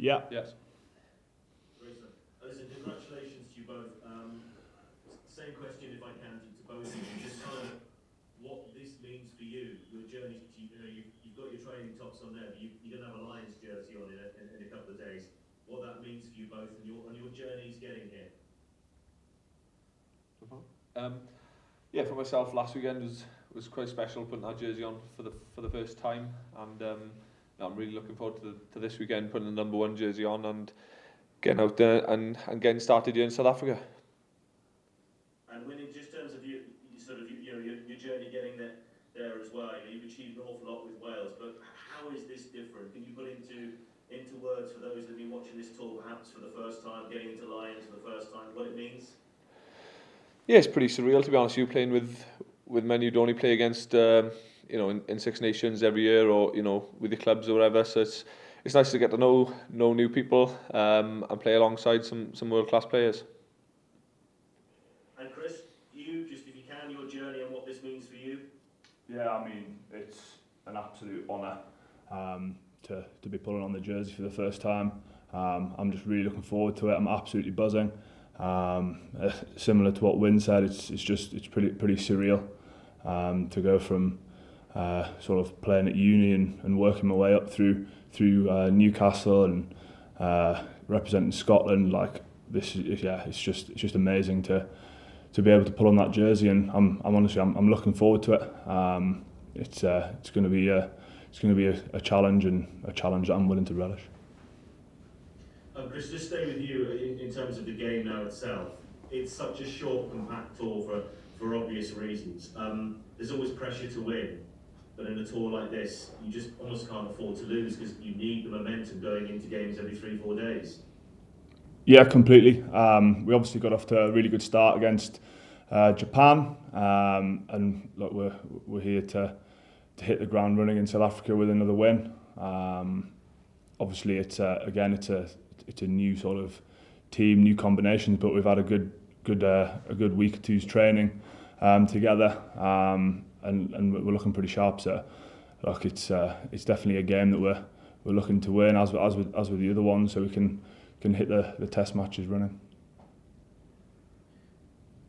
Yeah. Yes. Listen, congratulations to you both. Same question, if I can, to both of you. Just kind of what this means for you, your journey. You've got your training tops on there, but you're going to have a Lions jersey on in a couple of days. What that means for you both and your journeys getting here. Yeah, for myself, last weekend was quite special putting that jersey on for the first time, and I'm really looking forward to this weekend putting the number 1 jersey on and getting out there and getting started here in South Africa. And when in just terms of your journey getting there as well, you've achieved an awful lot with Wales, but how is this different? Can you put into words for those that have been watching this tour perhaps for the first time, getting into Lions for the first time, what it means? Yeah, it's pretty surreal, to be honest. You playing with men you'd only play against, in Six Nations every year, or with your clubs or whatever. So it's nice to get to know new people and play alongside some world-class players. And Chris, you just if you can, your journey and what this means for you. Yeah, I mean, it's an absolute honour to be pulling on the jersey for the first time. I'm just really looking forward to it. I'm absolutely buzzing. Similar to what Wynn said, it's pretty surreal to go from sort of playing at uni and working my way up through Newcastle and representing Scotland. Like this, it's just amazing to be able to pull on that jersey, and I'm honestly looking forward to it. It's going to be a challenge, and a challenge that I'm willing to relish. Chris, just stay with you in terms of the game now itself. It's such a short, compact tour for obvious reasons. There's always pressure to win, but in a tour like this, you just almost can't afford to lose because you need the momentum going into games every 3-4 days. Yeah, completely. We obviously got off to a really good start against Japan, and look, we're here to hit the ground running in South Africa with another win. Obviously, it's a new sort of team, new combinations, but we've had a good week or two's training together, and we're looking pretty sharp. So, look, it's definitely a game that we're looking to win as with the other ones, so we can hit the test matches running.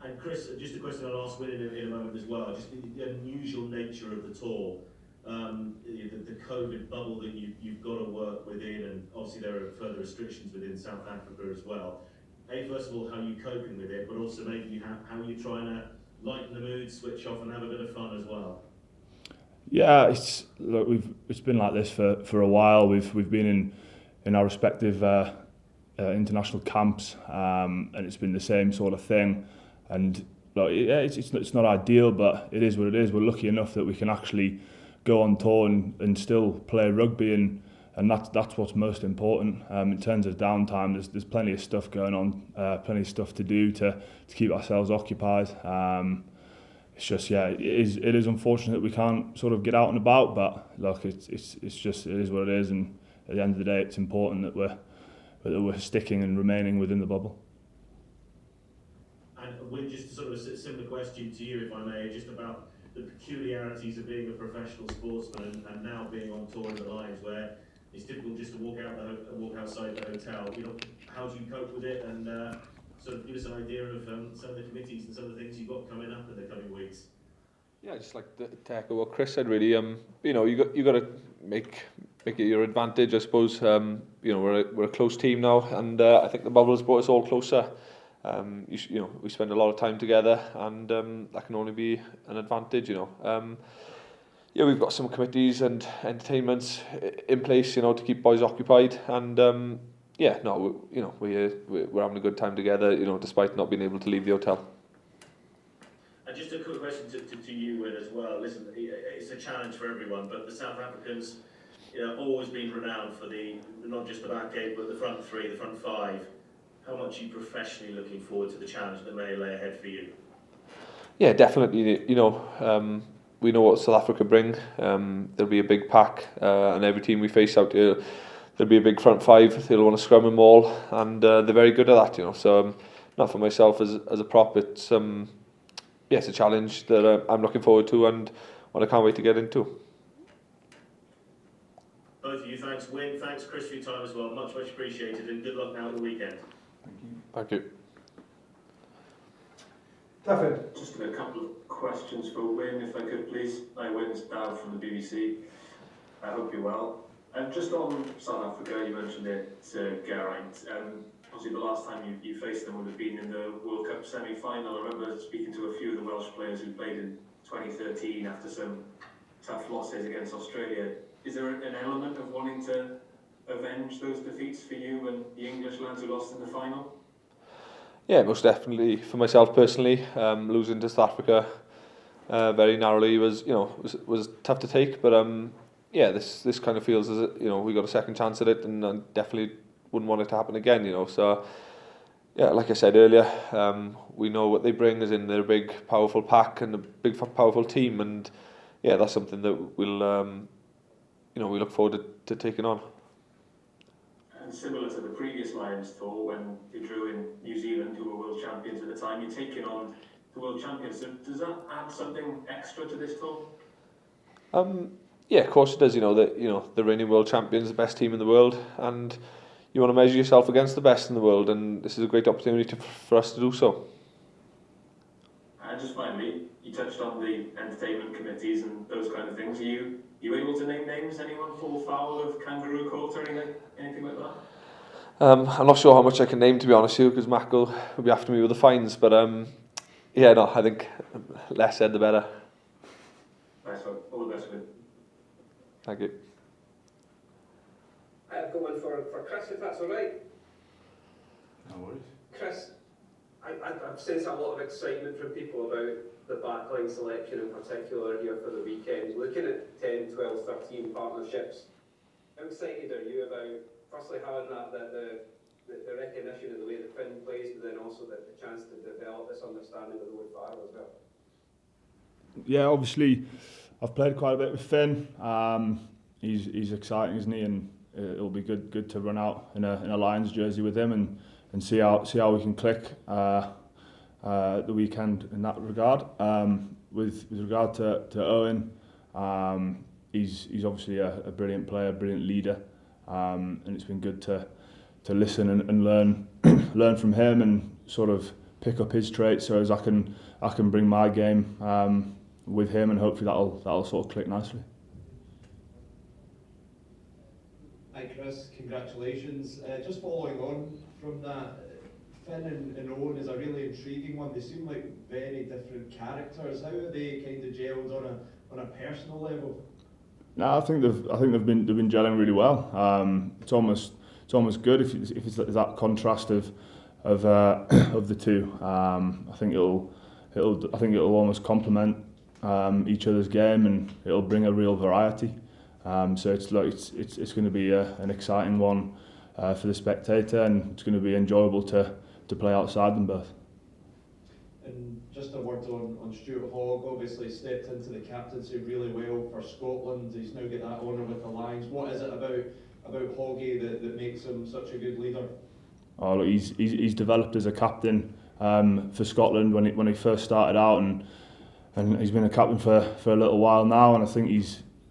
And Chris, just a question I'll ask Wynn in a moment as well. Just the unusual nature of the tour. The COVID bubble that you've got to work within, and obviously there are further restrictions within South Africa as well. First of all, how are you coping with it, but also maybe how are you trying to lighten the mood, switch off, and have a bit of fun as well? Yeah, it's been like this for a while. We've been in our respective international camps, and it's been the same sort of thing. And look, it's not ideal, but it is what it is. We're lucky enough that we can actually go on tour and still play rugby, and that's what's most important. In terms of downtime, there's plenty of stuff going on, plenty of stuff to do to keep ourselves occupied. It's just it is unfortunate that we can't sort of get out and about, but look, it is what it is, and at the end of the day, it's important that we're sticking and remaining within the bubble. And Wynn, just sort of a similar question to you, if I may, just about the peculiarities of being a professional sportsman and now being on tour in the Lions, where it's difficult just to walk outside the hotel. How do you cope with it, and sort of give us an idea of some of the committees and some of the things you've got coming up in the coming weeks? Yeah, just like to echo what Chris said, really. You got to make it your advantage, I suppose. We're a close team now, and I think the bubble has brought us all closer. We spend a lot of time together, and that can only be an advantage. We've got some committees and entertainments in place, to keep boys occupied, and we're having a good time together, despite not being able to leave the hotel. And just a quick question to you, Wynn, as well. Listen, it's a challenge for everyone, but the South Africans, always been renowned for not just the back eight, but the front three, the front five. How much are you professionally looking forward to the challenge that may lay ahead for you? Yeah, definitely. We know what South Africa bring. There'll be a big pack, and every team we face out here, there'll be a big front five. They'll want to scrum them all, and they're very good at that. So, not for myself as a prop, it's a challenge that I'm looking forward to, and one I can't wait to get into. Both of you, thanks Wynn, thanks Chris for your time as well, much appreciated, and good luck now at the weekend. Thank you. David. Just a couple of questions for Wynn, if I could please. Hi Wynn, it's Dan from the BBC. I hope you're well. And just on South Africa, you mentioned it, Geraint. Obviously the last time you faced them would have been in the World Cup semi-final. I remember speaking to a few of the Welsh players who played in 2013 after some tough losses against Australia. Is there an element of wanting to avenge those defeats for you and the English lads who lost in the final? Yeah, most definitely. For myself personally, losing to South Africa very narrowly was tough to take. But yeah, this kind of feels as we got a second chance at it, and I definitely wouldn't want it to happen again. So yeah, like I said earlier, we know what they bring, as in they're a big, powerful pack and a big, powerful team, and yeah, that's something that we'll we look forward to taking on. And similar to the previous Lions tour, when you drew in New Zealand, who were world champions at the time, you're taking on the world champions. So does that add something extra to this tour? Yeah, of course it does. The reigning world champions, the best team in the world, and you want to measure yourself against the best in the world, and this is a great opportunity for us to do so. And just finally, you touched on the entertainment committees and those kind of things. Are you able to name names? Anyone fall foul of Kangaroo Court or anything like that? I'm not sure how much I can name, to be honest with you, because Mac will be after me with the fines. But yeah, no, I think less said the better. Nice one. All the best with it. Thank you. I've got one for Chris, if that's all right. No worries. Chris, I've sensed a lot of excitement from people about the backline selection in particular here for the weekend. Looking at 10, 12, 13 partnerships, how excited are you about, firstly, having the recognition of the way that Finn plays, but then also the chance to develop this understanding of the way Farrell as well? Yeah, obviously, I've played quite a bit with Finn. He's exciting, isn't he? And it'll be good to run out in a Lions jersey with him and see how we can click the weekend in that regard. With regard to Owen, he's obviously a brilliant player, a brilliant leader, and it's been good to listen and learn learn from him and sort of pick up his traits so as I can bring my game with him, and hopefully that'll sort of click nicely. Hi Chris, congratulations. Just following on from that, Finn and Owen is a really intriguing one. They seem like very different characters. How are they kind of gelled on a personal level? No, I think they've been gelling really well. It's almost good if it's that contrast of the two. I think it'll almost complement each other's game, and it'll bring a real variety. So it's going to be an exciting one for the spectator, and it's going to be enjoyable to play outside them both. And just a word on Stuart Hogg, obviously stepped into the captaincy really well for Scotland. He's now got that honour with the Lions. What is it about Hoggy that makes him such a good leader? Oh, look, he's developed as a captain for Scotland when he first started out, and he's been a captain for a little while now, and I think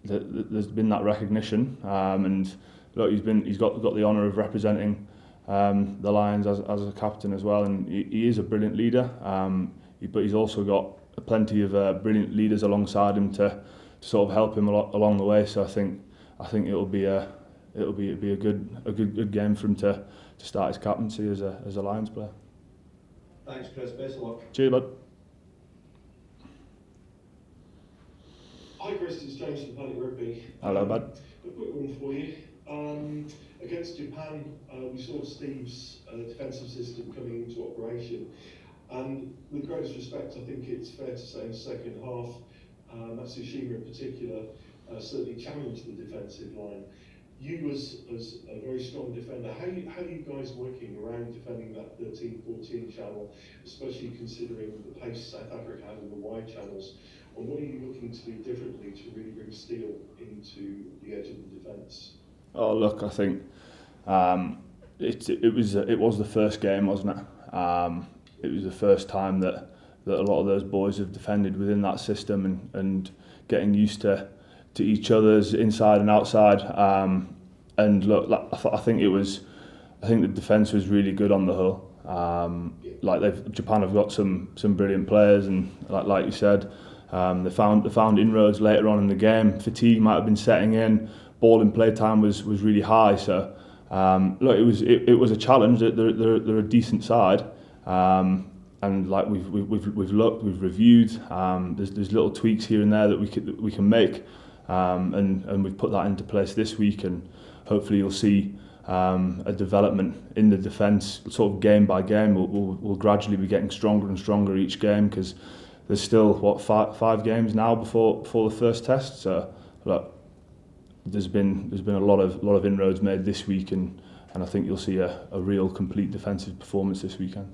there's been that recognition, and look, he's got the honour of representing the Lions as a captain as well, and he is a brilliant leader. But he's also got plenty of brilliant leaders alongside him to sort of help him along the way. So I think it'll be a good game for him to start his captaincy as a Lions player. Thanks Chris, best of luck. Cheers, bud. Hi Chris, it's James from Planet Rugby. Hello, bud. A quick one for you. Against Japan, we saw Steve's defensive system coming into operation, and with greatest respect, I think it's fair to say in the second half, Matsushima in particular certainly challenged the defensive line. You as a very strong defender, how are you guys working around defending that 13-14 channel, especially considering the pace South Africa had in the wide channels? And what are you looking to do differently to really bring steel into the edge of the defence? Oh, look, I think it was the first game, wasn't it? It was the first time that a lot of those boys have defended within that system, and getting used to to each other's inside and outside. And look, I think the defence was really good on the whole. Japan have got some brilliant players, and like you said, they found inroads later on in the game. Fatigue might have been setting in. Ball in play time was really high. So look, it was a challenge. They're a decent side. And like we've looked, we've reviewed. There's little tweaks here and there that we can make, and we've put that into place this week, and hopefully you'll see a development in the defence, sort of game by game. We'll gradually be getting stronger and stronger each game, because there's still five games now before the first test. So look, there's been a lot of inroads made this week, and I think you'll see a real complete defensive performance this weekend.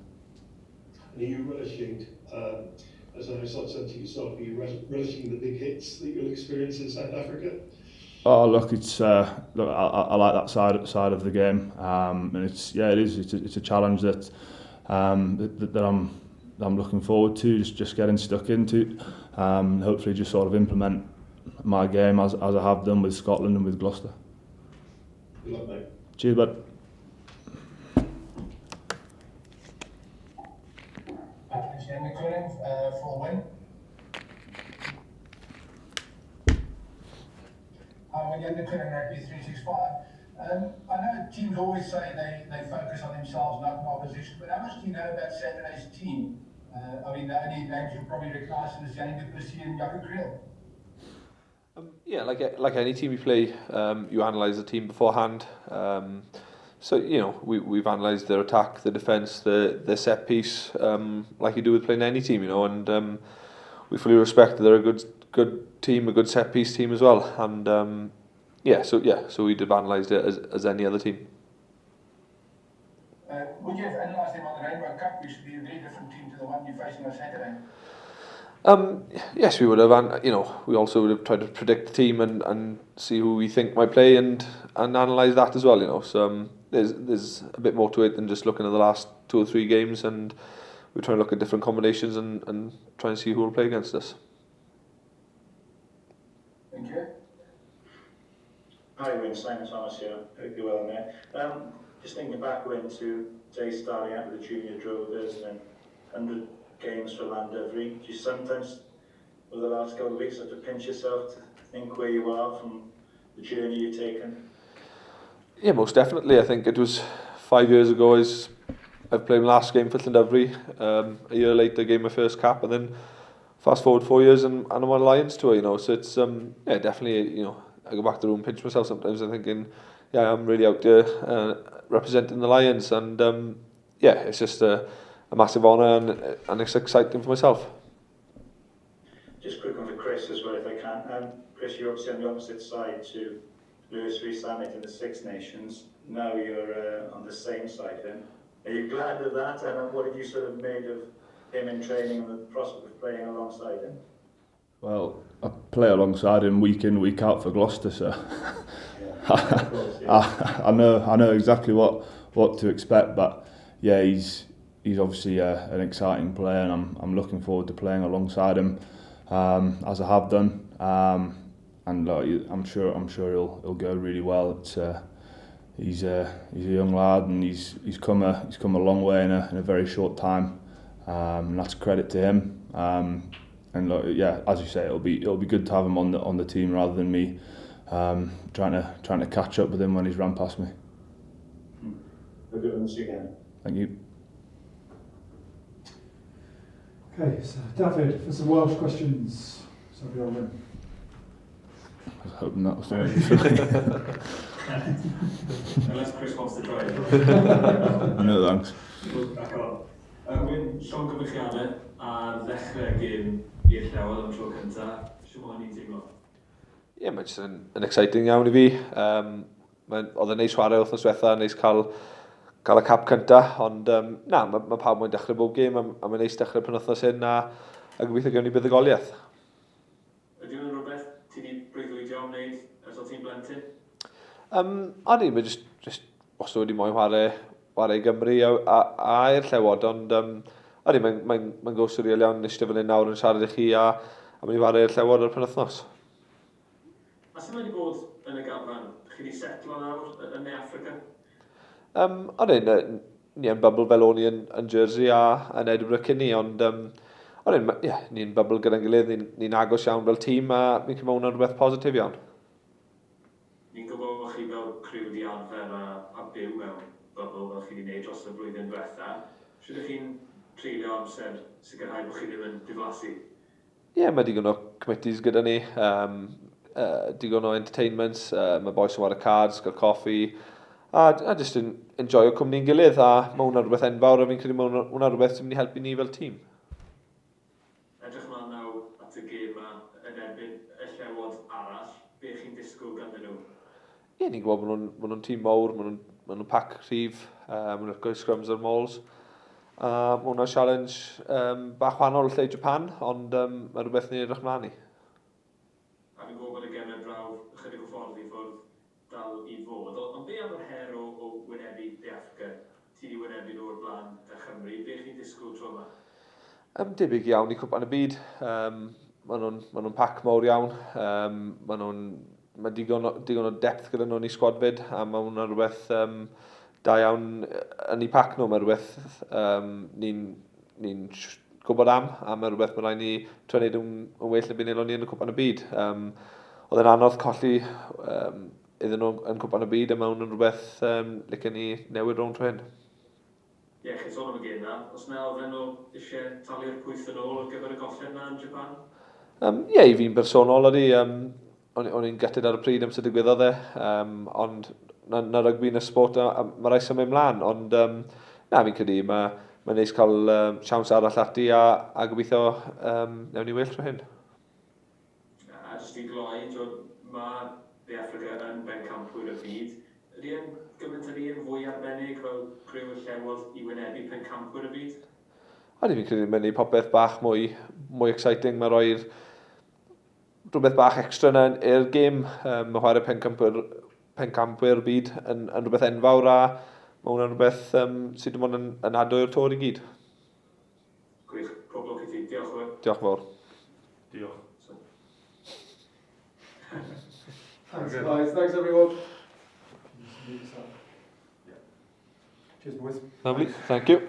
Are you relishing, as I said to yourself, are you relishing the big hits that you'll experience in South Africa? Oh look, it's look, I like that side of the game, and it's a challenge that I'm looking forward to, just getting stuck into, hopefully just sort of implement my game as I have done with Scotland and with Gloucester. Good luck, mate. Cheers, bud. For Wynn. Again, the Clinton Rugby 365. I know teams always say they focus on themselves and open opposition, but how much do you know about Saturday's team? I mean, the only names you'll probably recognise is Jane du Plessis and Jaco Creel. Yeah, like any team we play, you analyse the team beforehand. So we've analysed their attack, the defence, the set piece, like you do with playing any team, and we fully respect that they're a good team, a good set piece team as well, and so we'd have analysed it as any other team. Would you have analysed them on the Rainbow Cup, which would be a very different team to the one you're facing on Saturday? Yes, we would have, and we also would have tried to predict the team and see who we think might play and analyse that as well. So there's a bit more to it than just looking at the last 2 or 3 games, and we're trying to look at different combinations and try and see who will play against us. Thank you. Hi, Wynn. Simon Thomas here. Hope you're well, mate. Just thinking back to Jay starting out with the junior drovers and then 100 games for Llandovery. Do you sometimes, over the last couple of weeks, have to pinch yourself to think where you are from the journey you've taken? Yeah, most definitely. I think it was 5 years ago I've played my last game for Llandovery. A year later, I gave my first cap, and then fast forward 4 years and I'm on Lions tour. So it's definitely, I go back to the room and pinch myself sometimes. I'm thinking, I'm really out there representing the Lions, and it's just a massive honour and it's exciting for myself. Just a quick one for Chris as well, if I can. Chris, you're obviously on the opposite side to Lewis Rees-Zammit in the Six Nations. Now you're on the same side of him. Are you glad of that? And what have you sort of made of him in training and the prospect of playing alongside him? Well, I play alongside him week in, week out for Gloucester, so I know exactly what to expect. But yeah, he's obviously an exciting player, and I'm looking forward to playing alongside him, as I have done. And I'm sure he'll go really well. He's a young lad, and he's come a long way in a very short time, and that's a credit to him. And as you say, it'll be good to have him on the team rather than me trying to catch up with him when he's run past me. We'll do it once again. Thank you. Okay, so David, for some Welsh questions. So I was hoping that was something. Unless Chris wants to try it. No thanks. Back on. Wyn, Sean gyfeilliadau a ddechrau gêm i'r llewod am tro cyntaf. Sut mae hynny'n teimlo? Ie, mae'n just yn exciting iawn I fi. Oedd yn neis chwarae wythnos diwetha, neis cael y cap cyntaf, ond mae pawb mae'n dechrau bob gêm, a mae'n neis dechrau penwythnos hyn, a gobeithio gawn ni buddugoliaeth. Ydy hwnna'n rhywbeth ti wedi breuddwydio am wneud ers o ti'n blentyn? O'n mae just wastad wedi moyn chwarae i Gymru a i'r llewod, ond mae'n go surreal iawn eistedd fan hyn nawr yn siarad i chi a mynd i chwarae i'r llewod ar penwythnos. A sy'n wedi bod yn y gafran, chi wedi setlo nawr yn Ne Africa? Ni yn bubble fel o'n i yn Jersey a yn Edinburgh cyn ni, ond ni'n bubble gyda'n gilydd, ni'n agos iawn fel tîm a fi'n credu ma' hwnna'n rhywbeth positif iawn. Ni'n gwybod bod chi fel criw di arfer a byw mewn bubble fel chi wedi gwneud dros y blwyddyn diwetha. Sut ydych chi'n treulio amser sicrhau bod chi ddim yn diflasu? Mae digon o committees gyda ni, digon o entertainments, mae boys yn war y cards, gael coffi, a just yn enjoyo cwmni'n gilydd, a mae hwnna'n rhywbeth enfawr, a fi'n credu mae hwnna'n rhywbeth sy'n mynd i helpu ni fel tîm. Edrych mlaen nawr at y gêm yma yn erbyn y llewod arall, be chi'n disgwyl ganddyn nhw? Ni'n gwybod maen nhw'n tîm mawr, maen nhw'n pac rhif, maen nhw'n gweud scrums ar mauls. Mae hwnna'n challenge bach wahanol lle Japan, ond mae rhywbeth ni'n edrych mlaen i. A fi'n gwybod bod y gemau braw ychydig o ffordd i ffwrdd dal i fod, ond be am yr her o wynebu De Africa? Ti wedi wynebu nhw o'r blaen y Chymru, be chi'n disgwyl tro yma? Debyg iawn i cwpan y byd. Maen nhw'n pac mawr iawn. Mae digon o depth gyda nhw'n ei sgwadfyd, a mae hwnna'n rhywbeth da iawn yn ei pac nhw. Mae rhywbeth ni'n gwybod am, a mae rhywbeth mae'n rhaid ni trio wneud yn well na byd ni yn y cwpan y byd. Oedd yn anodd colli iddyn nhw yn cwpan y byd, a mae hwnna'n rhywbeth licen ni newid rownd tro hyn. Chi'n sôn am y gêm na. Os na oedd nhw eisiau talu'r pwyth yn ôl ar gyfer y gollen na yn Japan? I fi'n bersonol ydy. O'n i'n gutted ar y pryd am sydd digwyddodd e, ond na rygbi yn y sport a mae rai symud mlaen, ond fi'n credu mae'n neis cael siawns arall ati a gobeithio newn ni well tro hyn. A jyst i gloi, mae De Africa yn bencampwyr y byd. Ydy e'n gymaint â ni yn fwy arbennig fel criw y llewodd i wynebu pencampwyr y byd? Fi'n credu mae'n neud popeth bach mwy exciting. Mae roi'r rhywbeth bach extra yna i'r gêm. Mae chwarae pencampwyr byd yn rhywbeth enfawr, a mae hwnna'n rhywbeth sydd dim ond yn adwy'r tor i gyd. Gwych, pob lwc i ti. Diolch fawr. Diolch fawr. Diolch. Thanks guys, thanks everyone. Cheers boys. Lovely, thank you.